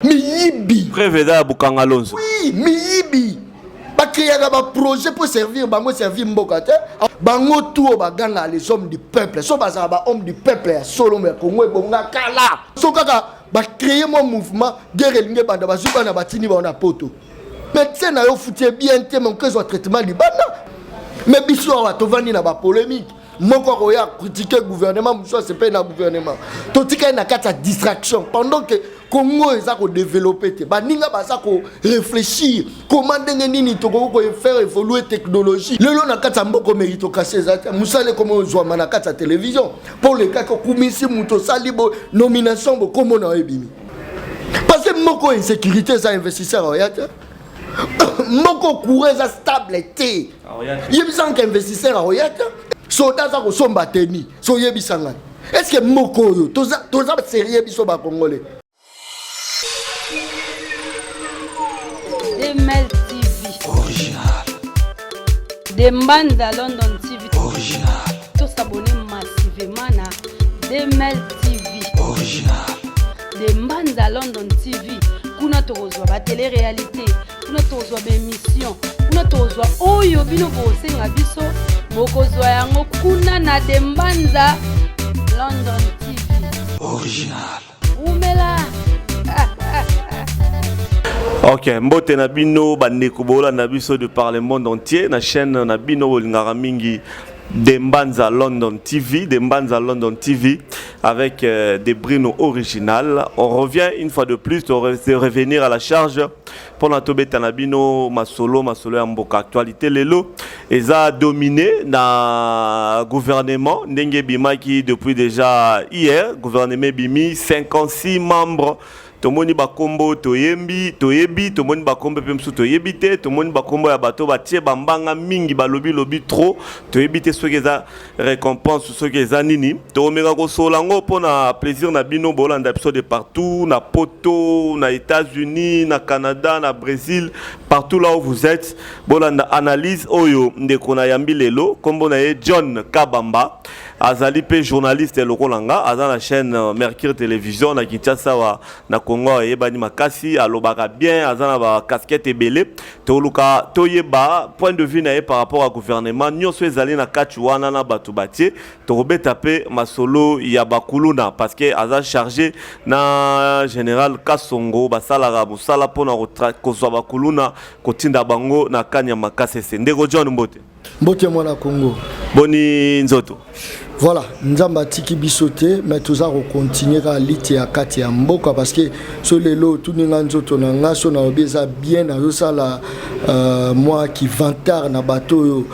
Miyibi. Préveda Bukanga Alonso. Oui, miyibi. Ba créer un projet pour servir bango servir mboka te. Bango tout baganga les hommes du peuple. So bazaba ba homme du peuple ya solo me Congo e bonga kala. So kaka ba créer mon mouvement guerre linge banda bazuka na batini ba na poto. Mais c'est na yo foutu bien te mon que traitement libana. Mais biso wa tovani na ba polémique. Moko roya critiquer gouvernement, monsieur c'est pas na gouvernement. To tika na kata distraction pendant que Congo est à développer, baninga basa ko réfléchir comment ndenge nini to ko faire évoluer technologie. Le na kata mboko méritocratie za musale comme ozwa na kata télévision pour le cas ko kumisi muto salibo nomination bo comme na ebimi. Parce que moko insécurité ça investisseur oyata. Moko courage stable té. Yebisanga qu'investisseur oyata. Soda za ko somba teni. So yebisanga. Est-ce que moko yo toza sérieux biso ba congolais? Demel TV Original. Dembanza London TV Original. Tous s'abonner massivement na Demel TV Original. Dembanza London TV. Kuna tozwa ba télé-réalité, kuna tozwa ba émission, kuna tozwa oyo bino bosenga biso bokozwa yango kuna na Dembanza London TV Original. Umela. Ok, mbote na bino bandeko bola na biso de par le monde entier na chaîne na bino lingara mingi Dembanza London TV, Dembanza London TV avec des Brino original. On revient une fois de plus de revenir à la charge pour la tobeta na bino masolo ya mboka actualité lelo eza dominé na gouvernement ndenge bimaki depuis déjà hier gouvernement bimi 56 membres. Tomoni bakombo toyebi tomoni bakombo pemsu toyebi te tomoni bakombo ya bato batie bambanga mingi balobi lobi trop toyebi te soki eza récompense soki eza nini tomeka kosola ngo pona plaisir na bino bolanda biso de partout na poto na États-Unis na Canada na Brésil partout là où vous êtes bolanda analyse oyo ndeko na yambi lelo kombo na ye John Kabamba azali pe journaliste lokolanga aza na chaîne Mercure Télévision na Kinshasa wa na Congo yebani makasi alobaka bien azana ba casquette ebele toluka toyeba point de vue na par rapport au gouvernement nyonso ezali na kati wana na batu batie tobeta pe masolo ya bakuluna parce que aza chargé na général Kasongo basala musala pona kozwa bakuluna kotinda bango na kanya makasi ndeko John Mbote Mwana Congo boni nzoto. Voilà, nous avons tiki bisoté, mais tout ça continuer à lutter à kati ya mboka parce que sur les lots tout ninga nzoto na ngaso na obeza bien na sala moi qui vantard na bateau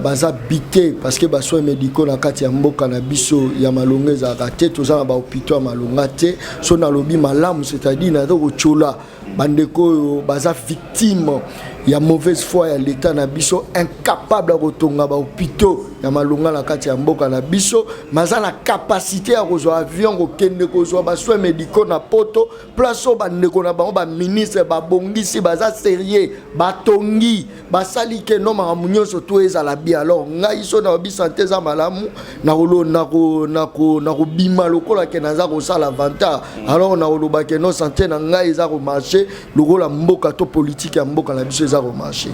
baza bité parce que basoins médicaux na kati ya mboka na biso ya malongeza raté tout ça ba hôpital malongate so na lobi malamu c'est-à-dire na to chola bandeko baza victime ya mauvaise foi ya l'état na biso incapable de kotonga ba hôpital ya malonga na kati ya mboka na biso maza na capacité ya kozwa avion ko kende kozwa ba soins médicaux na poto place ba ndeko na bango ba ministre ba bongisi baza sérieux batongi basali ke no ma munyoso to ezala bi alors ngai so na bi santé za malamu na kolo na ko bima lokola ke naza ko sala vanta alors na kolo ba ke no santé na ngai za ko marcher lokola mboka to politique ya mboka na biso za ko marcher.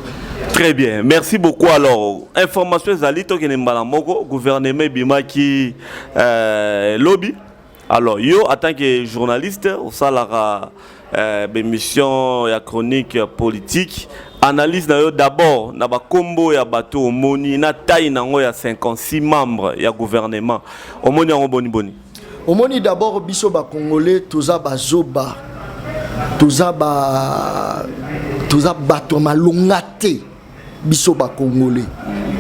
Très bien, merci beaucoup. Alors, information zalito ke mbala moko gouvernement bimaki lobby. Alors, yo en tant que journaliste au salara émission ya chronique politique analyse na yo d'abord na ba kombo ya bato omoni na taille nango ya 56 membres ya gouvernement omoni en boni omoni d'abord biso ba congolais toza bazoba toza bato malongate biso ba congolais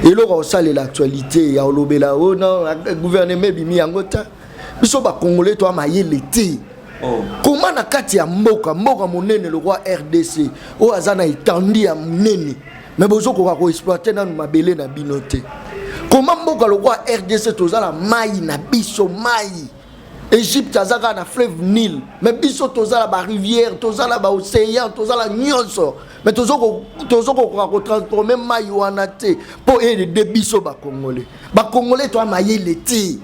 et là on sale l'actualité ya olobela o non gouvernement bimi yango ta biso ba congolais to mayele te. Comment na kati ya mboka monene le roi RDC o azana itandi ya monene mais bozo ko exploiter na mabele na binote comment mboka le roi RDC tozala mai na biso mai Égypte azaka na fleuve Nil mais biso tozala ba rivière tozala ba océan tozala nyonso mais tozoko ko transformer mai wana te pour aider biso ba congolais to mayele te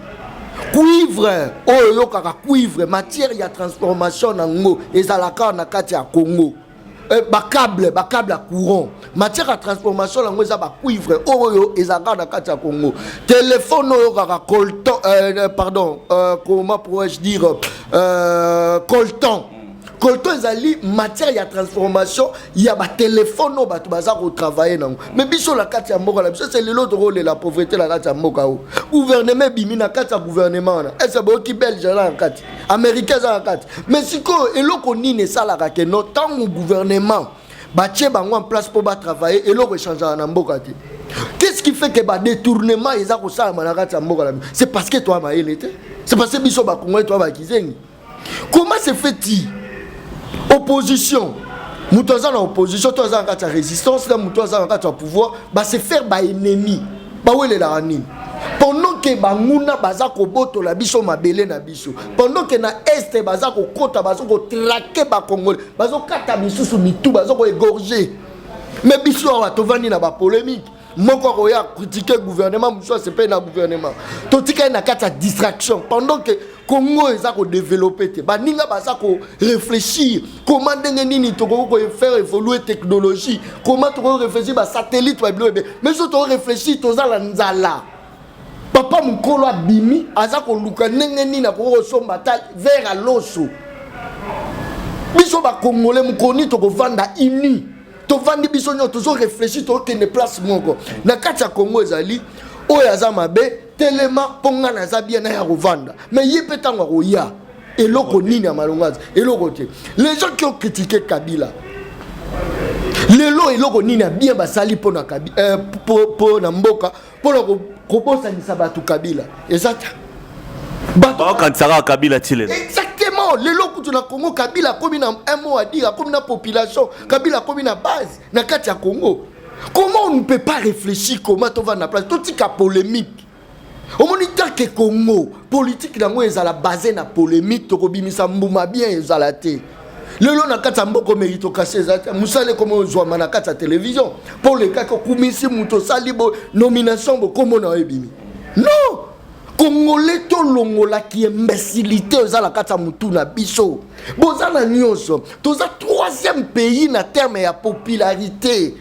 cuivre oyo kaka cuivre matière ya transformation nango ezalaka na kati ya Congo. Câble à courant matière à transformation nango eza ba cuivre oyo ezalaka na kati ya Congo. Téléphone oyo kaka coltan comment pourrais-je dire coltan ezali matière ya transformation ya ba téléphone ba baza ko travailler nango. Mais biso la kati ya mboka la biso c'est l'autre rôle la pauvreté la kati ya mboka o. Gouvernement bimi na kati ya gouvernement na. Est-ce que ki belge na kati américain za kati. Mais siko eloko nini sala ka ke no tant gouvernement ba tie bango en place pour ba travailler eloko changer na mboka te. Qu'est-ce qui fait que ba détournement eza ko sala na kati ya mboka la. C'est parce que toi ma élité. C'est parce que biso ba Congo toi ba kizengi. Comment se fait-il opposition mutoza na opposition toza en la résistance là mutoza en la pouvoir ba se faire ba ennemi ba wele la nini pendant que banguna baza ko boto la biso mabele na biso pendant que na est baza ko kota baza ko traquer ba congolais baza kata bisusu mitu baza ko égorger mais biso wa tovani na ba polémique moko ko ya critiquer gouvernement muso c'est pas na gouvernement to tika na kata distraction pendant que Congo eza ko développer te ba ninga baza ko réfléchir comment ndenge nini to ko faire évoluer technologie comment to ko réfléchir ba satellite ba bilo mais so to réfléchir to za la nzala papa mukolo abimi aza ko luka ndenge nini na ko somba ta vers à loso biso ba congolais mukoni to ko vanda ini to vandi biso nyo to so réfléchir to ke ne place moko na kati ya Congo ezali oyo aza mabe tellement ponga na zabia na ya rovanda mais yé tango roya eloko nini ya malongazi eloko te les gens qui ont critiqué Kabila lelo eloko nini ya bien basali pona Kabila po na mboka pona ko bosa ni sabatu Kabila exact ba quand ça Kabila tile exactement lelo kutu na Congo Kabila comme na un mot à dire comme na population Kabila comme na base na kati ya Congo. Comment on ne peut pas réfléchir comment on va na place tout tika polémique au moniteur que Congo politique nango ezala basé na polémique to kobimisa mbuma bien ezala te lelo na kati mboko méritocratie ezala musale comme ozwa na kati télévision pour le cas que kumisi muto salibo nomination bo comme na ebimi non Congolais to longola qui imbécilité ezala kati mutu na biso bozala nyonso toza troisième pays na terme ya popularité.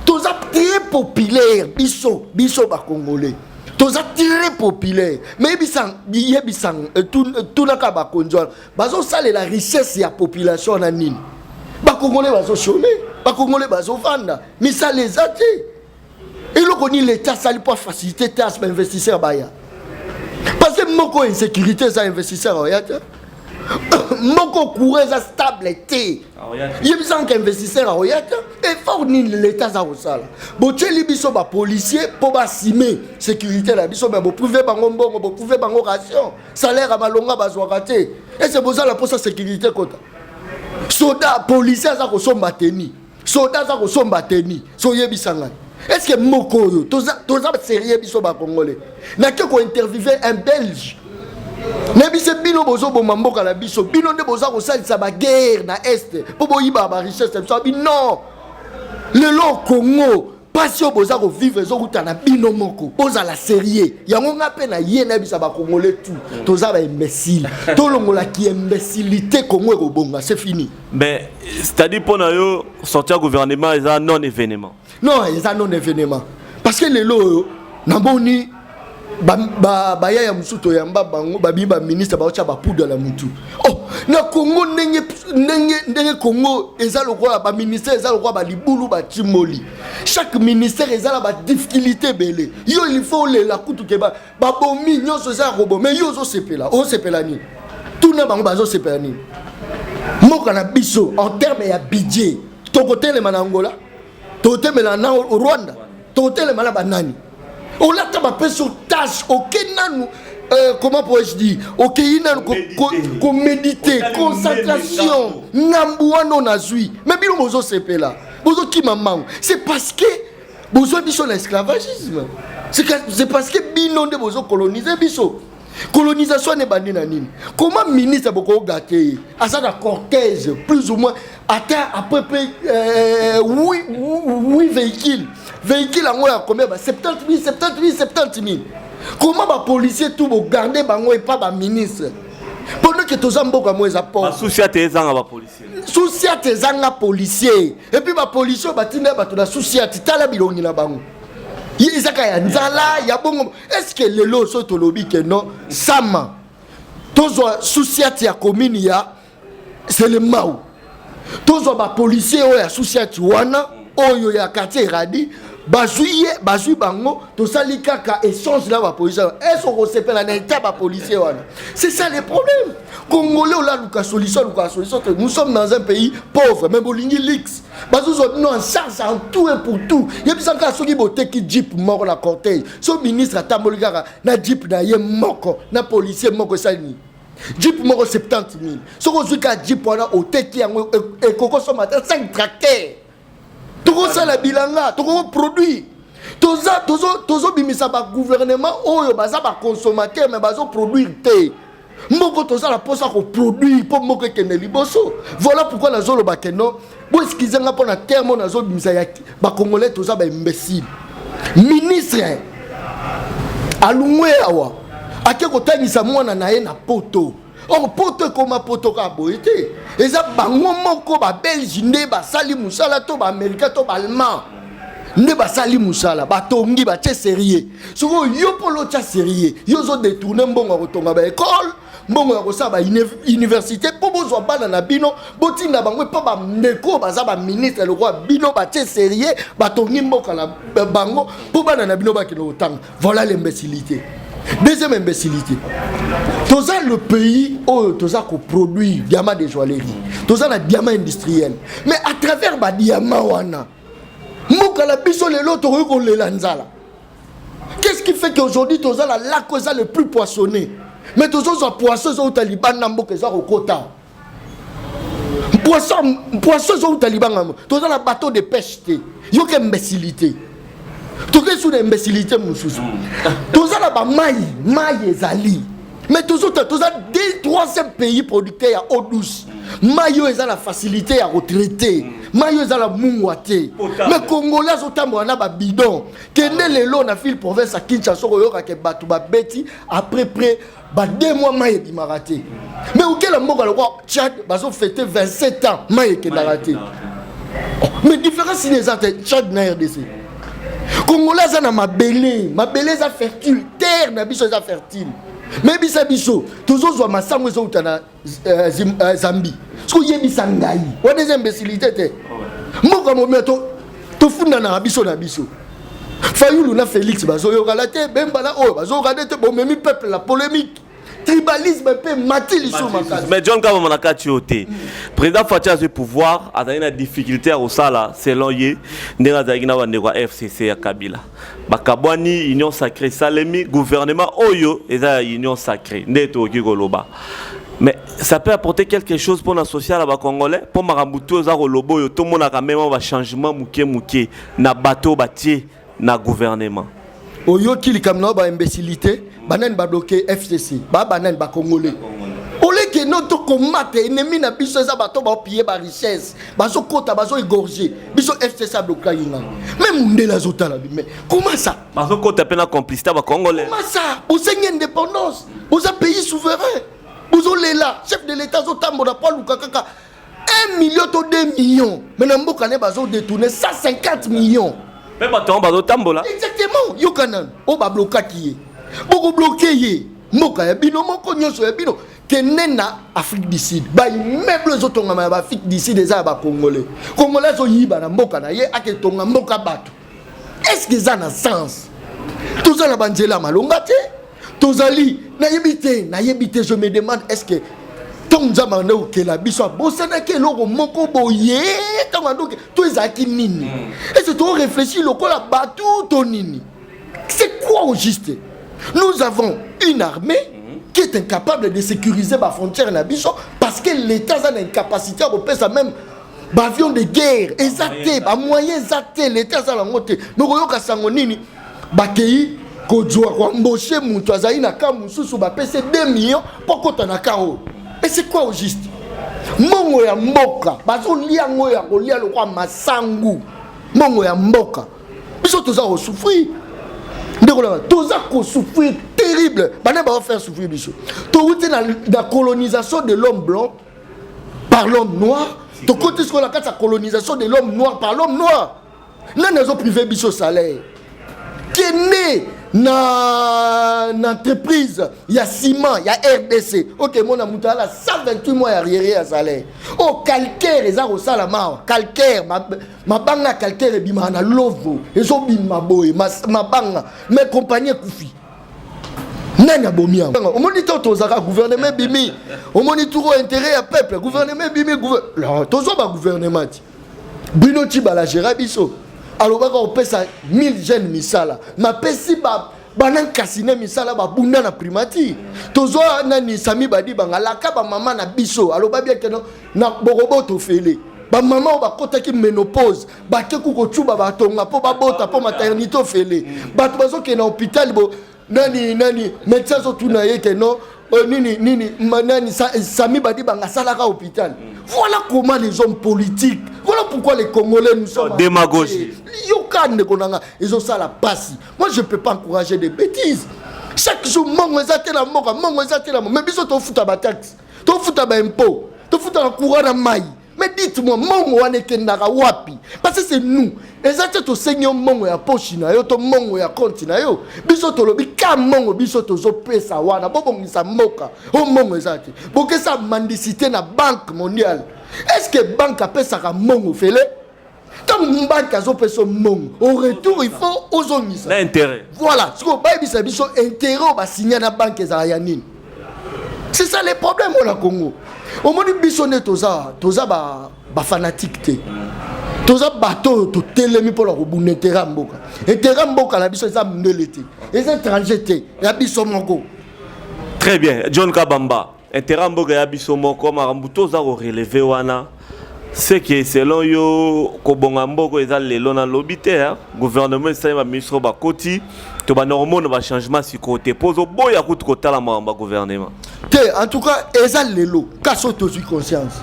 Tous très populaire, biso ba Congolais. Tous très populaire. Mais tout n'a qu'à ba konjoa. Bazo sale la richesse ya population na nini. Ba Congolais bazo chômer, ba Congolais bazo vanda. Mais ça les a dit. Et le koni l'état sali pour faciliter tas investisseurs baya. Parce que moko insécurité ça investisseur baya. Moko courir za stable té yebisanga investisseur aroyata effort ni l'état za osala boteli biso ba policier po ba simer sécurité la biso ba privé bango mbongo bo privé bango ration salaire a malonga bazwaka te et c'est besoin la pour sa sécurité kota soda policier za ko somba teni soda za ko somba teni so yebisanga est-ce que moko yo toza sérieux biso ba congolais na ke ko interviewer un belge nebise bino bozo bomba mboka la biso bino nde boza ko salisa ba guerre na est po boyiba ba richesse ça bi non le lo Congo passion boza ko vivre zo kutana bino moko boza la sérieux yango ngape na ye na bisa ba congolais tout toza ba imbécile to longola ki imbécilité Congo ko bonga c'est fini. Mais c'est-à-dire pour yo sortir gouvernement ils a non événement ils a non événement parce que le lo na boni ba ya musuto yamba bango ba ministre ba ocha ba poudre la mutu oh na Congo ndenge Congo ezalo kwa ba ministère ezalo kwa ba libulu ba timoli chaque ministère ezala ba difficulté belé yo il faut la kutu ke ba bomi nyonso za robo mais yo zo sepela o sepela ni tout na bango ba zo sepela ni moka na biso en terme ya budget to côté le manangola to te melana au Rwanda to te le mala banani. On l'a tapé sur tâche, aucun comment pourrais-je dire, aucun méditer, concentration, n'ambouano nazui. Mais bien bozo sepe là, bozo qui maman. C'est parce que bozo biso l'esclavagisme. C'est parce que bino de bozo coloniser biso. Colonisation n'est bandé nanine. Comment ministre boko gâté, à ça la cortège plus ou moins atteint à peu près 8 véhicules. Véhicule en combien 70 000. Comment les policiers tout vont garder bango et pas les ministres? Pendant que tous les mboka moza pauvre. Souci à tes ans, policiers. Souci à tes ans, policiers. Et puis les policiers, ils ont souci à tala bilongi na bango. Est-ce que les lots sont au lobby que non? Sama. Tous les soucis à la commune, c'est le Mao. Tous les policiers qui ont souci à Tiwana, qui ont quartier Radi, bazui bango, tous les kaka échange là, policiers. Est-ce qu'on s'appelle un état de policier? C'est ça le problème. Congolais, on a une solution. Nous sommes dans un pays pauvre, même Bolingi Lix. Nous en charge en tout et pour tout. Il y a des gens qui ont jeep mort dans la cortège. Ce ministre a tambolgara, na jeep na ye moko, na policier moko sani. Jeep moko 70 000. Ce qu'on a jeep wana au teki yango et koko so matin 5 tracteurs. Tout ça la bilanga, tout produit. Tozo bimisa ba gouvernement oyo baza ba consommateur mais bazo produire té. Moko toza la posa ko produire pour moko kene liboso. Voilà pourquoi la zolo ba keno. Bo excusez nga pona terme na zo bimisa ya ba congolais toza ba imbécile. Ministre alungwe awa. Ake ko tangisa mwana na ye na poto. On poto koma poto ka boité. Eza bango moko ba Belge nde ba sali musala to ba America to ba Allemand. Ne ba sali musala ba tongi ba tche sérieux. Soko yo polo tcha sérieux. Yo zo détourner mbongo ko tonga ba école, mbongo ko sa ba université po bozo bana na bino, botinga bango pa ba ndeko ba za ba ministre le roi bino ba tche sérieux, ba tongi mboka la bango po bana na bino ba kilo tanga. Voilà l'imbécilité. Deuxième imbécilité. Tous le pays où tous qu'on produit diamant de joaillerie. Tous la diamant industriel. Mais à travers les diamants wana. Mokala biso le lot on le lanzala. Qu'est-ce qui fait qu'aujourd'hui tous la cause le plus poissonné. Mais tous les poissons au Taliban na mboka za kokota. Poissons au Taliban tous la bateau de pêche té. Yo que imbécilité. Tout est sous l'imbécilité, mon chouchou. Tout ça là-bas, maï ezali. Mais tout ça, des troisième pays producteurs à eau douce. Maïo est la facilité à retraiter. Maïo est la mououate. Mais Congolais, on a bidon. Kende le long na fil province à Kinshasa, on a batu beti après près 2 mois maï qui m'a raté. Mais auquel la mort le roi Tchad, baso fêté 27 ans maï qui m'a raté. Mais différence si les autres Tchad na RDC. Congolais ça na mabele za fertile, terre na biso za fertile. Mais bisa biso, toujours zo masango zo utana Zambie. Parce que yebisa ngai. Wa des imbécilités te. Moko mometo to funda na biso na biso. Fayulu na Félix bazo yo galate bembala o bazo gadete bo memi peuple la polémique. Tribalisme peut mater les choses. Mais John Kabamanaka Tioté, président Fatia a ce pouvoir, a une difficulté au Sala, selon Yé, n'a pas FCC à Kabila. Bakabwani, Union Sacrée, Salemi, gouvernement Oyo, et ça, Union Sacrée, Neto Gigoloba. Mais ça peut apporter quelque chose pour la sociale à Congolais, pour Marambuto, Zarolobo, tout le monde a quand même un changement mouké, na bateau bâti, na gouvernement. Oyo qui comme no ba imbécilité banen ba bloquer FCC ba banen ba congolais olé que notre combattre ennemi na biso za bato ba piller ba richesse bazo kota bazo égorger biso FCC bloquer yinga même ndela zotala mais comment ça bazo kota pena complicité ba congolais comment ça vous avez indépendance vous avez pays souverain vous avez là chef de l'état zotambola Paul Lukakaka 1 million to 2 millions mais na mboka ne bazo détourner 150 millions. Mais bateau bazo tambola. Exactement. Yo kanan. O ba bloquer qui est. Boko bloquer yé. Moka ya bino moko nyonso ya bino. Kenena Afrique du Sud. Ba immeuble zo tonga ma Afrique du Sud eza ba congolais. Congolais zo yiba na mboka na ye ake tonga mboka bato. Est-ce que ça a sens? Tout ça la banjela malonga te. Tozali na yebite je me demande est-ce que Tonza mando ke la biso bosana ke loko moko boye tamando ke to ezaki nini et c'est trop réfléchir loko la batou tonini c'est quoi au juste nous avons une armée qui est incapable de sécuriser ma frontière na biso parce que l'état a une incapacité à repérer ça même avion de guerre exacté ba moyen exacté l'état a la montée nous koyoka sango nini bakei kodjoa kwa mboshe mutu azali na ka mususu ba pese 2 millions pokota na kao. Et c'est quoi au juste? Mongo ya mboka, bazo lia ngo ya kolia lo kwa masangu. Mongo ya mboka. Biso toza ko souffrir. Tous a souffrir terrible. Bana va faire souffrir biso. Tout la colonisation de l'homme blanc par l'homme noir. Tout côté ce qu'on a la colonisation de l'homme noir par l'homme noir. Nan les autres privés biso salaire. Qui est né na entreprise, il y a ciment, il y a RDC. OK, mon amuta là 128 mois arrière à salaire. Oh calcaire les a au salama, calcaire ma banga calcaire et bima na lovo. Ils ont bima boy, ma banga mes compagnies koufi. Nanya bomia. Au moniteur tozaka gouvernement bimi. Au moniteur intérêt à peuple, gouvernement bimi gouvernement. Tozo ba gouvernement. Bino ti bala gérer biso. Alors on paie ça 1000 jeunes misala. Ma pesi ba banan kasine misala ba bunda na primati. Tozo nani sami badi banga laka ba mama na biso. Alors ba bien que non na borobo to fele. Ba mama ba kota ki ménopause. Ba ke ku ko chuba ba tonga po ba bota po maternité fele. Ba to bazo ke na hôpital bo nani médecin so tuna yeke non nini manani sami badi banga salaka hôpital. Voilà comment les hommes politiques, voilà pourquoi les Congolais nous sommes démagogie. Ils ont ça la passe. Moi je ne peux pas encourager des bêtises. Chaque jour, mais biso to futa ba taxe, to futa ba impôt, to futa na courant na mai. Mais dites-moi, mongo wane kendaka wapi? Parce que c'est nous. Ezate to seigneur mongo ya pochi na yo, to mongo ya compte na yo. Biso to lobi ka mongo biso to zo pesa wana. Bobongisa moka. O mongo ezate. Boke sa mendicité na banque mondiale. Est-ce que banque a pesa ka mongo fele? Tant banque a zo pesa mongo. Au retour, il faut ozongisa. L'intérêt. Voilà. Ce qu'on va bisa biso intérêt ba signer na banque ezayani. C'est ça les problèmes au Congo. Au moment où bisonné toza ba fanatique te. Toza bateau to telemi pour la robune teramboka. Et teramboka la biso za mnelete. Les étrangers te ya biso moko. Très bien. John Kabamba. Teramboka ya biso moko marambuto za relever wana. C'est que selon yo kobonga mboko eza lelo na lobité gouvernement ça va ministre ba koti to ba normal ba changement sur côté pozo boya kutu kotala mamba gouvernement. En tout cas, eza lelo kaso to suis conscience.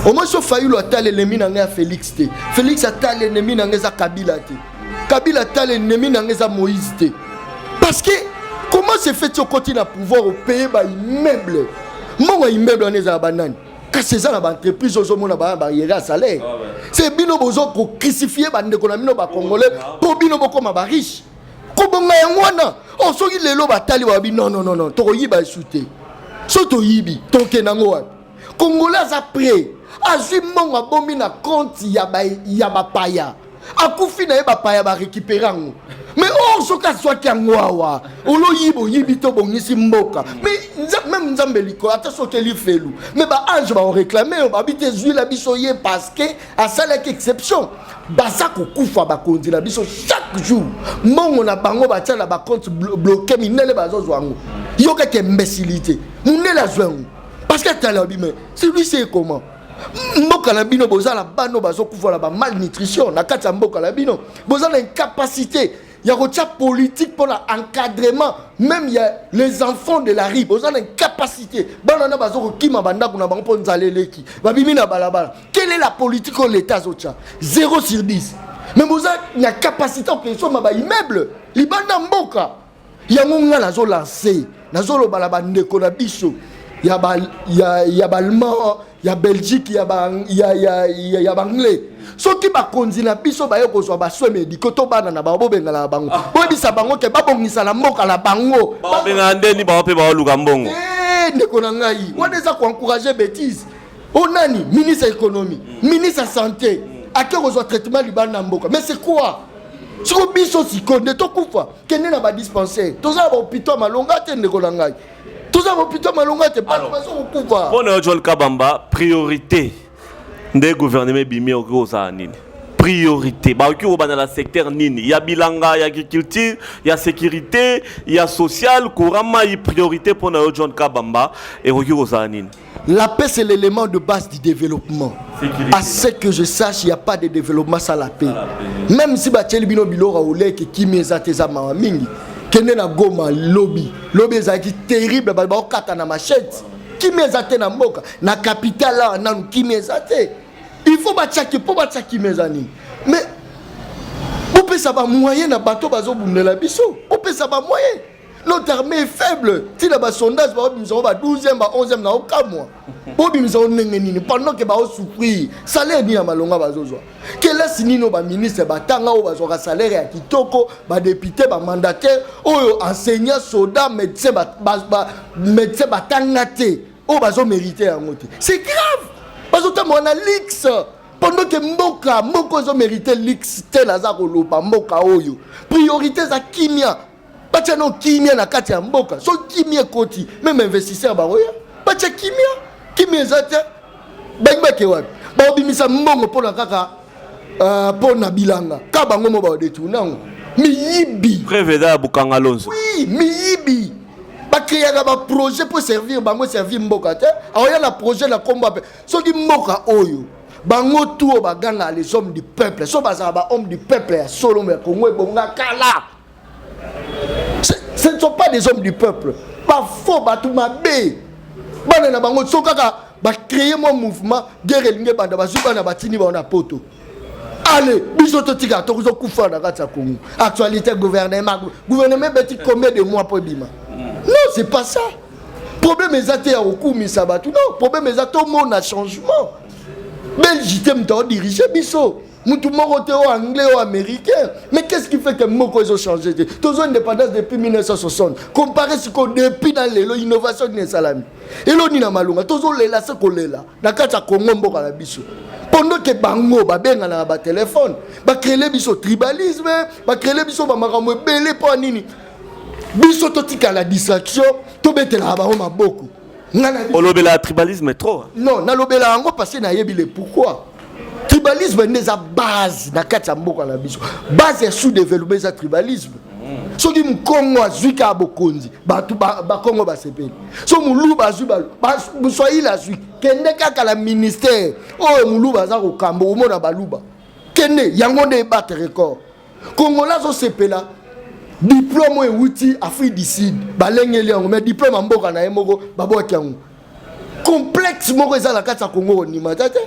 Au moins so faillu le tal ennemi na Félix te. Félix a tal ennemi na ngeza Kabila te. Kabila tal ennemi na ngeza Moïse te. Parce que comment se fait au côté na pouvoir au pays ba immeuble. Mon immeuble on eza banane. Kasi ça na ba entreprise ozo mona ba barrière salaire. C'est bino bozo ko crucifier ba ndeko na bino ba congolais po bino bokoma ba riche. Ko bonga yangwana. O soki lelo ba tali ba bi non. To yiba shooter. Soto yibi toke nango wapi Congolais a prêt azui mongo abomi na compte ya ba paya akufi na ba paya ba récupérer ngo mais soka soit kango awa olo yibi to bongisi mboka mais même nzambe liko ata sokeli felu mais ba ange ba réclamer ba bité zui la biso ye parce que à ça exception basa ko kufa ba kondi la biso chaque jour mongo na bango ba tala ba compte bloqué minele ba zo zwango yoka ke imbécilité munela zwango parce que tala bi mais celui c'est comment mboka na bino bozala bano bazo kufa la ba malnutrition na kati ya mboka na bino bozala incapacité il y a une politique pour l'encadrement. Même il y a les enfants de la rue. Ils ont une capacité. Quelle est la politique de l'État? 0 sur 10. Mais vous avez une capacité de créer un immeuble. Il y a un lancé. Il y a Allemand, il y a Belgique, il y a Anglais. Ceux qui ba konzina biso ba yoko so ba soins médicaux to bana na ba bobenga la bango. Bo bisa bango ke ba bongisa la mboka la bango. Ba benga ndeni ba pe ba luka mbongo. Ndeko na ngai. On eza ko encourager bêtise. Onani ministre économie, ministre santé, ake reçoit traitement libana mboka. Mais c'est quoi? Siko biso sikonde to kufa. Kene na ba dispensaire. To za ba hôpital malonga te ndeko na ngai. To za ba hôpital malonga te ba so kufa. Bon John Kabamba, priorité des gouvernements bimi okoza nini priorité ba oki obana la secteur nini ya bilanga ya agriculture ya sécurité ya social courama y priorité pour John Kabamba et oki oza nini. La paix c'est l'élément de base du développement. Sécurité. À ce que je sache, il n'y a pas de développement sans la paix. Même si Bachel Bino Bilora Oule qui kimeza tezama mingi kene na goma lobby ezaki terrible ba okata na machette kimeza te na mboka na capitale là na kimeza te. Il faut batchaki pour batchaki mes amis. Mais on peut savoir moyen na bateau bazo bundela biso. On peut ça va moyen. Notre armée est faible. Si le sondage va 12e, 11e, na aucun mois. Pendant que va souffrir, salaire ni amalonga bazozo. Quel est sinino ba ministre ba tanga o bazoka salaire ya kitoko, ba député, ba mandataire, o enseignant, soldat, médecin médecin ba tangate, o bazo mériter en moté. C'est grave. Parce que on a l'X. Pendant que Moko zo mérité l'X tel azako lopa Moka oyo. Priorité za kimia. Bacha no kimia na kati ya mboka. So kimia koti même investisseur ba oya. Bacha kimia zate. Bangba ke wapi. Ba obimisa mbongo pona kaka pona bilanga. Ka bango mo ba detuna. Miyibi. Préveda Bukanga Lonzo. Oui, miyibi. Ba créer ba projet pour servir bango servir mboka te. Aoya na projet na combat. So di mboka oyo. Bango tout baganga les hommes du peuple. So bazaba hommes du peuple ya solo me Congo e bonga kala. Ce ne sont pas des hommes du peuple. Pas faux batuma bé. Bana na bango so kaka ba créer mon mouvement guerre linge banda ba zuba na batini ba na poto. Allez, bisoto tika to ko kufa na kata Congo. Actualité gouvernement beti combien de mois pour bima. Non, c'est pas ça. Problème exacté au coup mi sabatu. Non, problème exacté au monde a changement. Belgique m't'a dirigé biso. Moutou moroté au anglais ou américain. Mais qu'est-ce qui fait que Moko ils ont changé? Tous ont indépendance depuis 1960. Comparé ce qu'on depuis dans l'innovation de Salami. Et l'on n'a malunga. Tous ont les là ce qu'on est là. Dans le Congo Mboka la biso. Pendant que Bango ba benga na ba téléphone, ba créer les biso tribalisme, ba créer les biso ba makamwe belé pour nini. Biso totika la distraction, to betela ba ma beaucoup. Olobela tribalisme est trop. Non, na lobela ngo passer na yebile pourquoi. Tribalisme n'est pas base na kati ya mboka na biso. Base sous-développé za tribalisme. So di mkongo azuka bokonzi, ba Congo ba sepeli. So muluba azuba, ba Swahili azui. Kende kaka la ministère. Oh muluba za ko kambo omona baluba. Kende yango de battre record. Congo la zo sepela. Diplôme outil Afrique du Sud balengeli yango mais diplôme mboka na emoko baboki yango complexe moko eza la kati ya Congo ni matata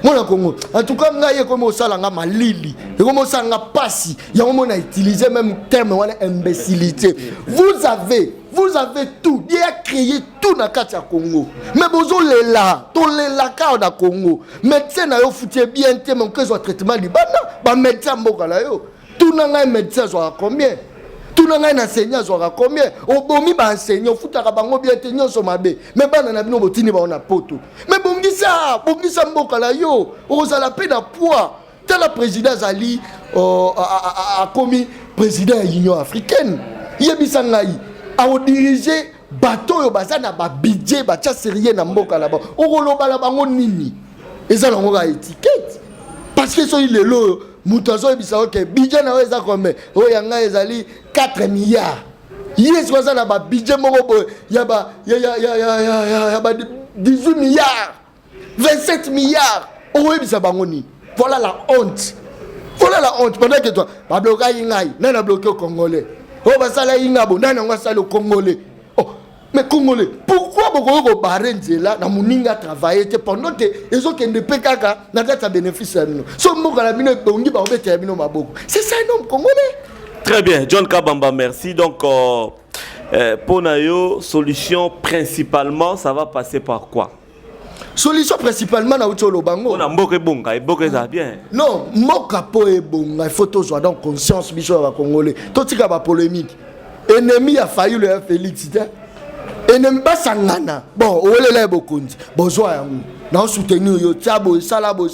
mona Congo en tout cas ngaye comme osala nga malili et comme osala nga pasi yango mona utiliser même terme wala imbécilité vous avez tout il a créé tout na kati ya Congo mais bozo lela to lela ka na Congo médecin na yo foutie bien te mon que soit traitement libana ba médecin mboka na yo tout na nga médecin soit combien. Tout le monde enseignant sera combien? Au bomi ba enseignant futaka bango bien tenir so mabe. Mais bana na bino botini ba on a poto. Mais bongisa mboka la yo. Oza la peine à poids. Tel le président Zali a commis président de l'Union africaine. Yebisa ngai a diriger bateau yo bazana ba budget ba tia sérieux na mboka là-bas. Okoloba la bango nini? Eza na ngoka étiquette. Parce que so il est là Moutazo ebisa ok budget na weza combien o yanga ezali 4 milliards yes waza na ba budget moko boy ya ba 18 milliards 27 milliards o ebisa bango ni voilà la honte pendant que toi ba bloquer ingai nana bloquer congolais o ba sala ingabo nana ngwa sala congolais mais Congolais, pourquoi vous barrez là, na muninga travailler pendant que ils ont qu'un PKK n'a pas bénéfice à nous. C'est ça un homme congolais. Très bien, John Kabamba, merci. Donc, pour Nayo, solution principalement, ça va passer par quoi? Solution principalement na utolo bango. On a mboke bonga, et mboke ça bien. Non, moka po e bonga, il faut tous avoir donc conscience biso ba congolais. Tout tika ba polémique. Ennemi a failli le Félix. Et n'aime pas sangana. Bon, où est le bokundi? Bonjour. Non, soutenir yo tiabo salabo.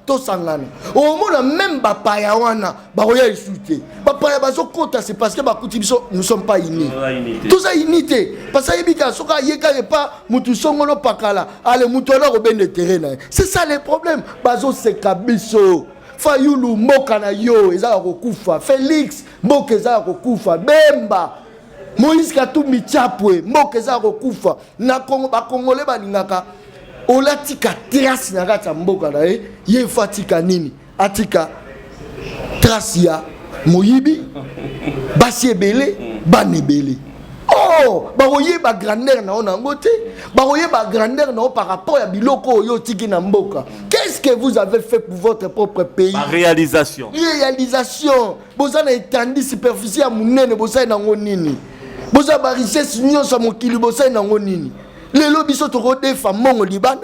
To sangana. Au moment même papa ya wana, ba oya insulté. Papa ya bazo kota c'est parce que ba kuti biso nous sommes pas unis. Tout ça unité. Parce que yebika soka yeka pas mutu songono pakala. Allez mutu na ko ben de terrain. C'est ça le problème. Bazo se kabiso. Fayulu moka na yo ezala ko kufa. Félix moka ezala ko kufa. Bemba Moïse Katumbi Chapwe, Mokeza Rokufa, na Congo, ba Congolais balingaka, olatika trace na kata mboka na ye fatika nini, atika trace ya Moyibi, basi ebele, banebele. Oh, ba oye ba grandeur na ona ngote, ba oye ba grandeur na par rapport ya biloko yo tiki na mboka. qu'est-ce que vous avez fait pour votre propre pays? La réalisation. Réalisation. Vous avez étendu superficie à Mounene, vous avez nini. Vous avez richesse nyonso mokili, vous avez nini. Les lobbies sont au femmes au Liban,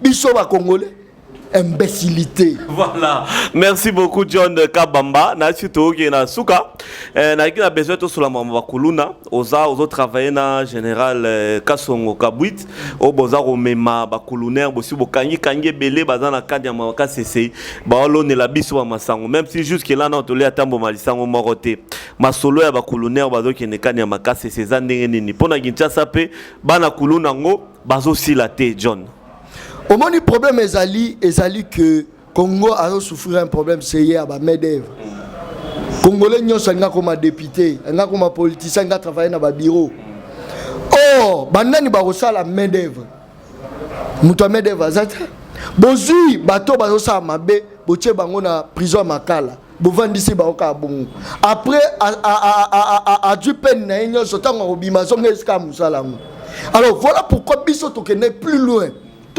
biso ba Congolais. Imbécilité. Voilà. Merci beaucoup John Kabamba. Na sito ki na suka. Na ki na besoin to sur la mamba kuluna. Ozo travailler na général Kasongo Kabwit. O boza ko mema ba kulunaire bosi bo kangi belé baza na kadi ya maka CC. Ba lo ne la biso ba masango. Même si jusque là na tolé atambo malisango moroté. Masolo ya ba kulunaire bazo ki ne kadi ya maka CC za ndenge nini. Pona Kinshasa pe bana kuluna ngo bazo silate John. Au moins, le problème est que Congo a souffert un problème sérieux à la main-d'œuvre. Congolais n'y sont comme député, comme politicien, qui travaillent dans le bureau. Or, bandani ba rosa la main-d'œuvre. Muto main-d'œuvre zata. Bozui bato ba rosa mabe, boche bango na prison makala. Bovandisi ba oka bongo. Après a du peine na nyo sotango obima zonga eska musala. Alors voilà pourquoi biso to n'est plus loin.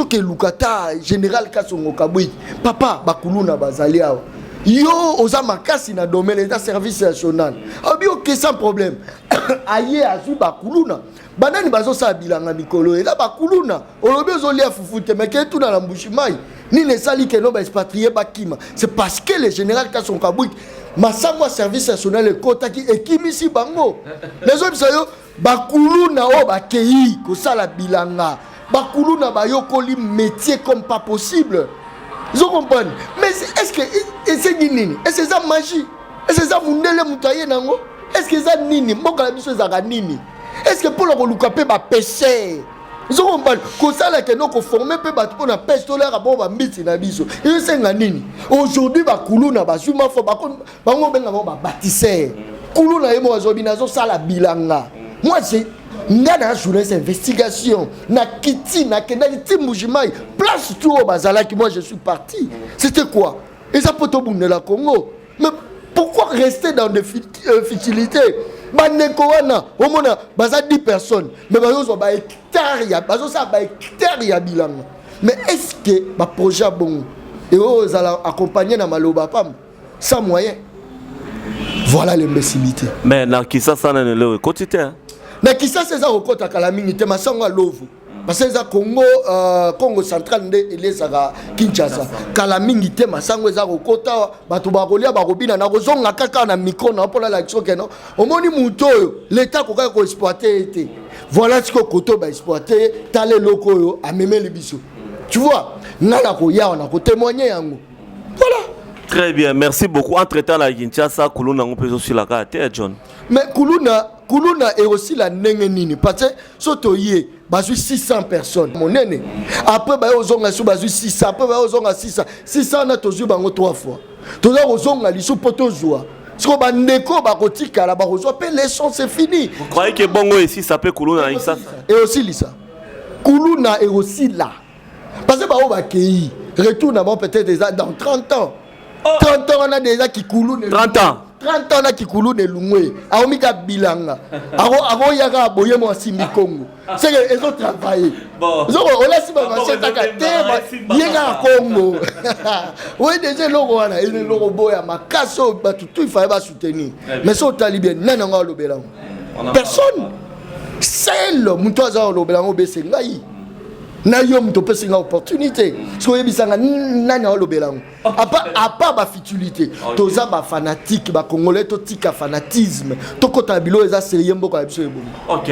Que Lukata général Kasongo Kabui papa bakuluna bazali awa yo oza makasi na domaine l'état service national abi ok sans problème aye azu bakuluna banani bazo sa bilanga mikolo et là bakuluna olobi ozolia fufute mais que tout dans la mbushimai ni ne sali que no ba expatrié bakima c'est parce que le général Kasongo Kabui masango service national le kota ki ekimisi bango les autres sayo bakuluna o bakei ko sala bilanga Bakuluna bayokoli métier comme pas possible. Vous comprenez? Mais est-ce que c'est nini? Est-ce que c'est magie? Est-ce que c'est mundele mutaye nango? Est-ce que c'est nini? Mboka la biso za nini? Est-ce que pour le lukape ba pêcher? Vous comprenez? Ko sala ke no ko former pe ba to na pêche to la ba mbiti na biso. Et c'est nini? Aujourd'hui bakuluna bazuma fo bango benga ba bâtisseur. Kuluna yemo azobina zo sala bilanga. Moi c'est Ngana journée investigation na kiti na kenati mujimai place tout au bazala qui moi je suis parti. C'était quoi? Et ça poto bunde la Congo. Mais pourquoi rester dans des futilités? Baneko wana omona baza 10 personnes mais bazo ba hectare ya bazo sa ba hectare ya bilan. Mais est-ce que ba projet bon et aux accompagner na maloba pam sans moyen? Voilà l'imbécilité. Mais na Kinshasa na le quotidien. Mais qui ça c'est ça au côté Kalamini te masango lovu parce que ça Congo Congo central nde elezaka Kinshasa Kalamini te masango za au côté bato ba kolia ba robina na kozonga kaka na micro na pour la action que non omoni muto l'état ko ko exploiter été voilà ce que koto ba exploiter tale loko yo ameme le biso tu vois ngala ko ya on a ko témoigner yango voilà. Très bien, merci beaucoup. Entre-temps, la Kinshasa, Kuluna, on peut aussi la carte, John. Mais Kuluna est aussi la nengenini. Parce que, surtout, il y a 600 personnes. Mon aîné. Après, ils ont 600. Après, ils ont 600. 600, on a toujours 3 fois. Tout ça, ils ont les sous-potos. Si on a des barotika, la barozo, les sons, c'est fini. Vous croyez que Bongo ici, ça peut Kuluna, ça? Et aussi, Lisa. Kuluna est aussi là. Parce que, on va accueillir. Retourne avant peut-être déjà dans 30 ans. 30 ans, on a déjà qui coulent. 30 ans. 30 ans, on a qui coulent de l'Ungwe. Aomika Bilanga. Aro Yaga Boyemo Simi Congo. C'est qu'ils ont travaillé. Bon. On laisse pas marcher Takate. Yaga Congo. Oui, déjà, l'Oroana. Et le Loroboya, ma casse, tout il fallait soutenir. Mais ça, Talibien, non, on a le Bélan. Personne. Seul, Moutoisa, le Bélan, obéissé. Na yom to pesa opportunité so yebisanga nana olobelango à part ba futilité toza ba fanatique ba congolais to tika fanatisme to kota bilo eza sérieux mboko ya biso ebomo. OK,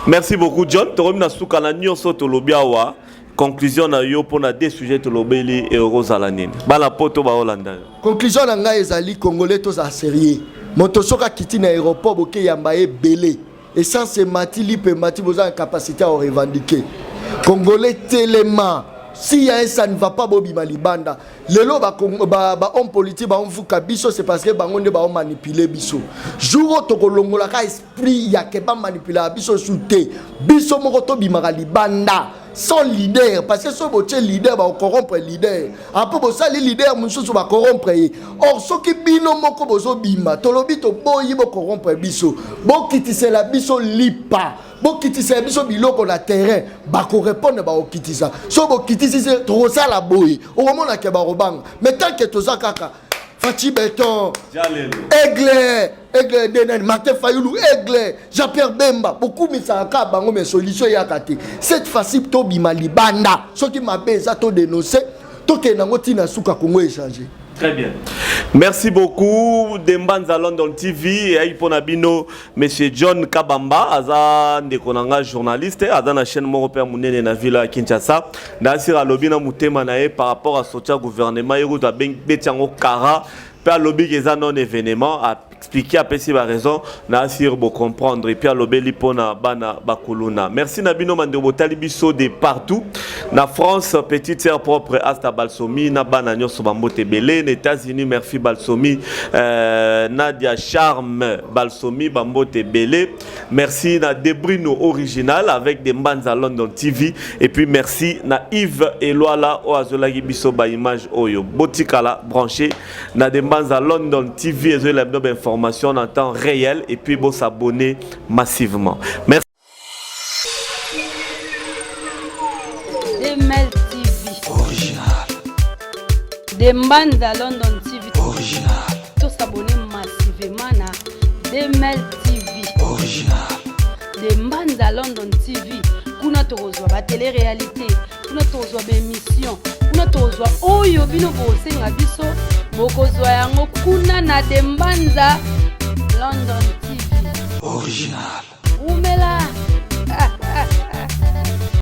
merci beaucoup John. To remina suka na nyonso to lobiawa conclusion na yo pona des sujets to lobeli et rozala nini bala poto ba Hollanda. Conclusion na nga ezali congolais to za sérieux moto soka kiti na aéroport boke yamba belé et sans se matili pe mati boza capacité à revendiquer. Congolais tellement si ça ne va pas bobi malibanda lelo ba homme politique ba mfuka biso c'est parce que bangonde ba manipuler biso jour to kolongola ka esprit ya ke ba manipuler biso souté biso moko to bimaka libanda sans leader parce que so boche leader ba corrompre leader après bo sali leader mususu ba corrompre or soki bino moko bozo bima to lobi to boyi bo corrompre biso bo kitisela biso lipa bokitisa biso biloko na terrain bako répondre ba okitisa so bokitisa trosa la boy okomona ke ba robanga mais tant que toza kaka Fati Beton Aigle Denen Martin Fayoulou Aigle Jean-Pierre Bemba beaucoup misaka bango mais solution ya kati cette fois-ci to bima libanda ce qui m'a beza to dénoncer to ke nango tina suka Congo échanger. Très bien. Merci beaucoup Dembanza London TV et Aiponabino Monsieur John Kabamba aza ndekonanga journaliste aza na chaîne moko pe munene na ville ya Kinshasa na sira lobina mutema na ye par rapport à soutien gouvernement yeruta betiango kara pe lobby keza non événement a expliquer après si la raison na sir bo comprendre et puis lobeli pona bana bakuluna. Merci Nabino Mandebo Talibiso de partout na France petite sœur propre Asta Balsomi na bana nyoso bambote belé les États-Unis merci Balsomi Nadia Charme Balsomi bambote belé merci na Debrino original avec des Mbanza London TV et puis merci na Yves Eloala o azolagi biso ba image oyo botikala branché na des Mbanza London TV et la information en temps réel et puis bon s'abonner massivement. Merci. Demel TV Original. Dembanza London TV Original. Tout s'abonner massivement na Demel TV Original. Dembanza London TV kuna tozwa ba télé-réalité kuna tozwa ba émission kuna tozwa oyo bino bosenga biso mokozwa yango kuna na Dembanza London TV Original. Umela